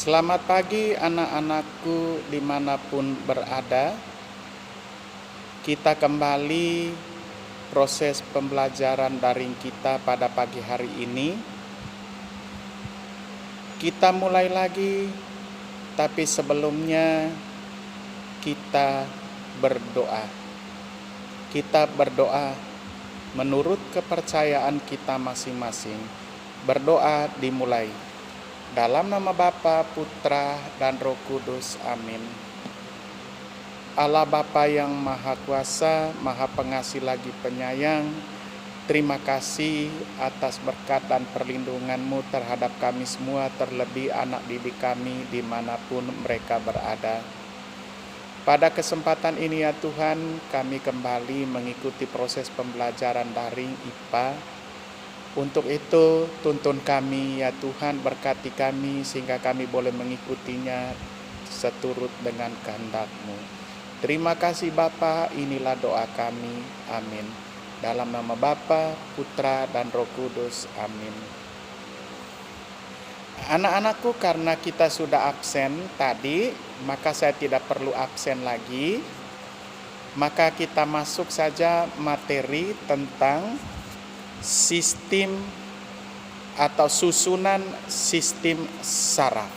Selamat pagi anak-anakku dimanapun berada. Kita kembali proses pembelajaran daring kita pada pagi hari ini. Kita mulai lagi, tapi sebelumnya kita berdoa. Kita berdoa menurut kepercayaan kita masing-masing. Berdoa dimulai. Dalam nama Bapa, Putra, dan Roh Kudus. Amin. Allah Bapa yang Maha Kuasa, Maha Pengasih lagi Penyayang, terima kasih atas berkat dan perlindungan-Mu terhadap kami semua, terlebih anak didik kami dimanapun mereka berada. Pada kesempatan ini ya Tuhan, kami kembali mengikuti proses pembelajaran daring IPA. Untuk itu, tuntun kami ya Tuhan, berkati kami sehingga kami boleh mengikutinya seturut dengan kehendak-Mu. Terima kasih Bapa, inilah doa kami. Amin. Dalam nama Bapa, Putra, dan Roh Kudus. Amin. Anak-anakku, karena kita sudah absen tadi, maka saya tidak perlu absen lagi. Maka kita masuk saja materi tentang sistem atau susunan sistem saraf.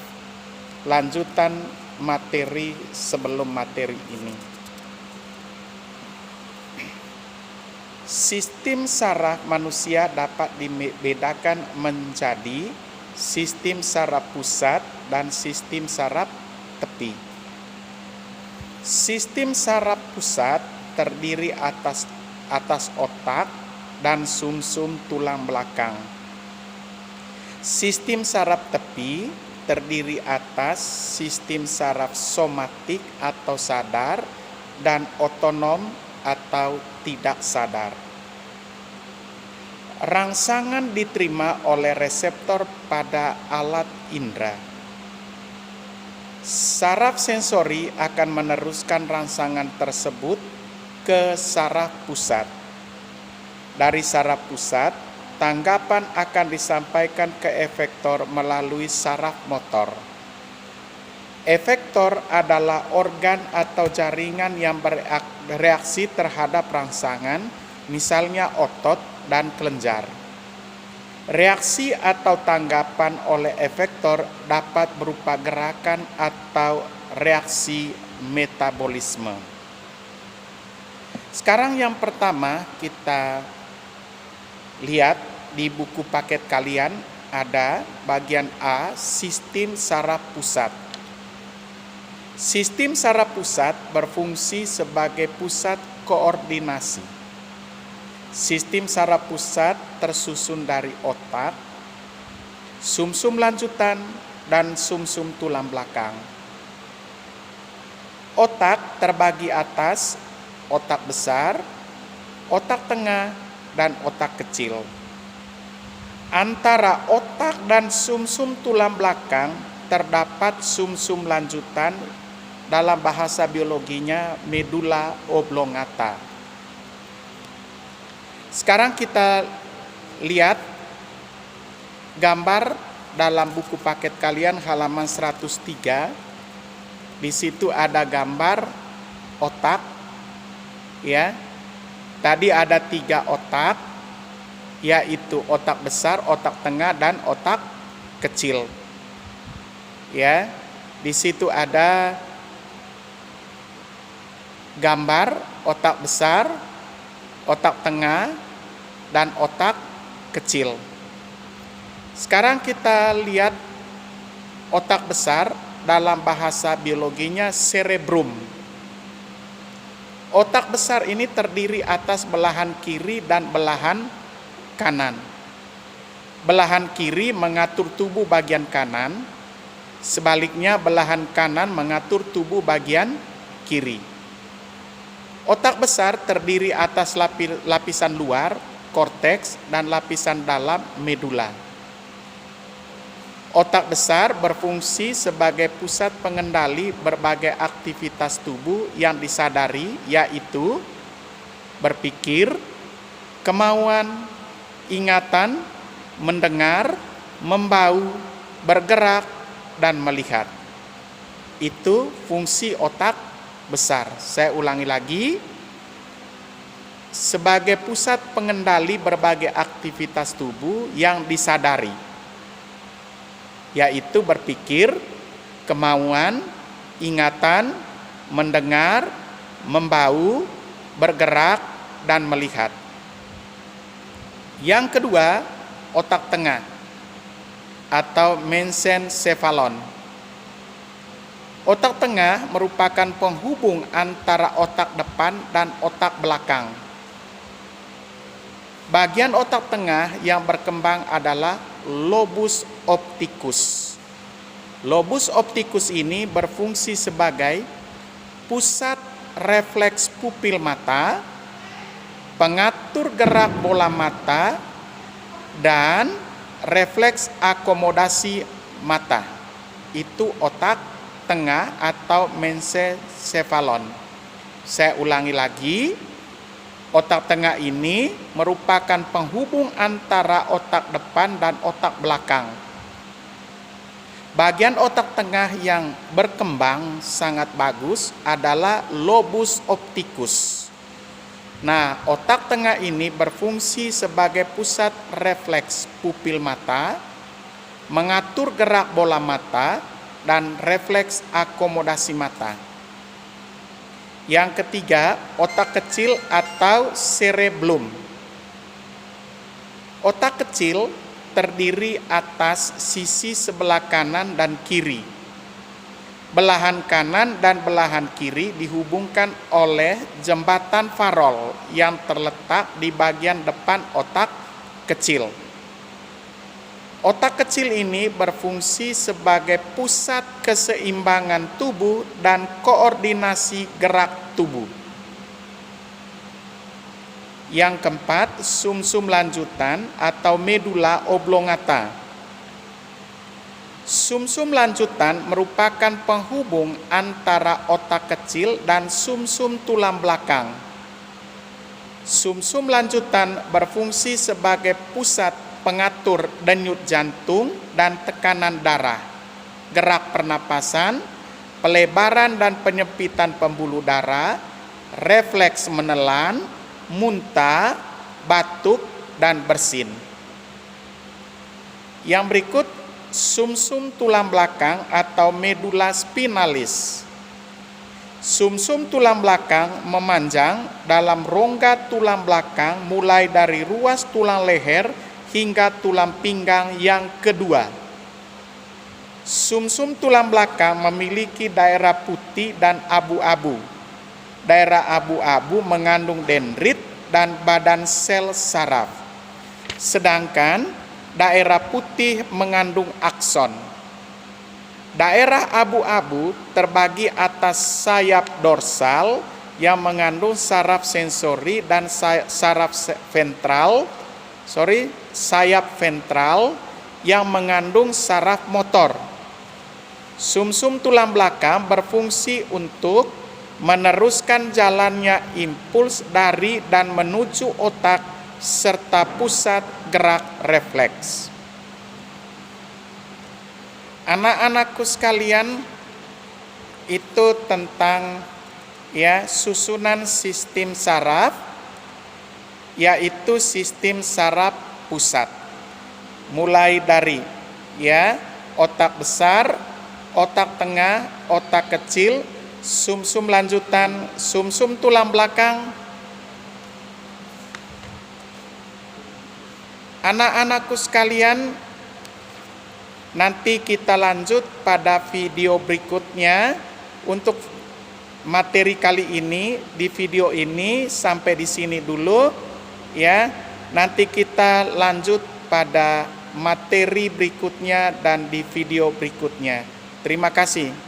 Lanjutan materi sebelum materi ini. Sistem saraf manusia dapat dibedakan menjadi sistem saraf pusat dan sistem saraf tepi. Sistem saraf pusat terdiri atas otak dan sumsum tulang belakang. Sistem saraf tepi terdiri atas sistem saraf somatik atau sadar dan otonom atau tidak sadar. Rangsangan diterima oleh reseptor pada alat indera. Saraf sensori akan meneruskan rangsangan tersebut ke saraf pusat. Dari saraf pusat, tanggapan akan disampaikan ke efektor melalui saraf motor. Efektor adalah organ atau jaringan yang bereaksi terhadap rangsangan, misalnya otot dan kelenjar. Reaksi atau tanggapan oleh efektor dapat berupa gerakan atau reaksi metabolisme. Sekarang yang pertama kita lihat di buku paket kalian ada bagian A, sistem saraf pusat. Sistem saraf pusat berfungsi sebagai pusat koordinasi. Sistem saraf pusat tersusun dari otak, sumsum lanjutan, dan sumsum tulang belakang. Otak terbagi atas otak besar, otak tengah, dan otak kecil. Antara otak dan sumsum tulang belakang terdapat sumsum lanjutan, dalam bahasa biologinya medula oblongata. Sekarang kita lihat gambar dalam buku paket kalian halaman 103. Di situ ada gambar otak, ya. Tadi ada 3 otak, yaitu otak besar, otak tengah, dan otak kecil. Ya, di situ ada gambar otak besar, otak tengah, dan otak kecil. Sekarang kita lihat otak besar, dalam bahasa biologinya cerebrum. Otak besar ini terdiri atas belahan kiri dan belahan kanan. Belahan kiri mengatur tubuh bagian kanan, sebaliknya belahan kanan mengatur tubuh bagian kiri. Otak besar terdiri atas lapisan luar, korteks, dan lapisan dalam, medula. Otak besar berfungsi sebagai pusat pengendali berbagai aktivitas tubuh yang disadari, yaitu berpikir, kemauan, ingatan, mendengar, membau, bergerak, dan melihat. Itu fungsi otak besar. Saya ulangi lagi. Sebagai pusat pengendali berbagai aktivitas tubuh yang disadari, yaitu berpikir, kemauan, ingatan, mendengar, membau, bergerak, dan melihat. Yang kedua, otak tengah atau mesencephalon. Otak tengah merupakan penghubung antara otak depan dan otak belakang. Bagian otak tengah yang berkembang adalah lobus opticus. Lobus opticus ini berfungsi sebagai pusat refleks pupil mata, pengatur gerak bola mata, dan refleks akomodasi mata. Itu otak tengah atau mesencephalon. Saya ulangi lagi. Otak tengah ini merupakan penghubung antara otak depan dan otak belakang. Bagian otak tengah yang berkembang sangat bagus adalah lobus opticus. Nah, otak tengah ini berfungsi sebagai pusat refleks pupil mata, mengatur gerak bola mata, dan refleks akomodasi mata. Yang ketiga, otak kecil atau cerebellum. Otak kecil terdiri atas sisi sebelah kanan dan kiri. Belahan kanan dan belahan kiri dihubungkan oleh jembatan farol yang terletak di bagian depan otak kecil. Otak kecil ini berfungsi sebagai pusat keseimbangan tubuh dan koordinasi gerak tubuh. Yang keempat, sumsum lanjutan atau medula oblongata. Sumsum lanjutan merupakan penghubung antara otak kecil dan sumsum tulang belakang. Sumsum lanjutan berfungsi sebagai pusat pengatur denyut jantung dan tekanan darah, gerak pernapasan, pelebaran dan penyempitan pembuluh darah, refleks menelan, muntah, batuk, dan bersin. Yang berikut, sumsum tulang belakang atau medula spinalis. Sumsum tulang belakang memanjang dalam rongga tulang belakang mulai dari ruas tulang leher hingga tulang pinggang yang kedua. Sumsum tulang belakang memiliki daerah putih dan abu-abu. Daerah abu-abu mengandung dendrit dan badan sel saraf. Sedangkan daerah putih mengandung akson. Daerah abu-abu terbagi atas sayap dorsal yang mengandung saraf sensori dan sayap ventral yang mengandung saraf motor. Sumsum tulang belakang berfungsi untuk meneruskan jalannya impuls dari dan menuju otak serta pusat gerak refleks. Anak-anakku sekalian, itu tentang susunan sistem saraf, yaitu sistem saraf pusat. Mulai dari otak besar, otak tengah, otak kecil, sumsum lanjutan, sumsum tulang belakang. Anak-anakku sekalian, nanti kita lanjut pada video berikutnya. Untuk materi kali ini, di video ini sampai di sini dulu ya. Nanti kita lanjut pada materi berikutnya dan di video berikutnya. Terima kasih.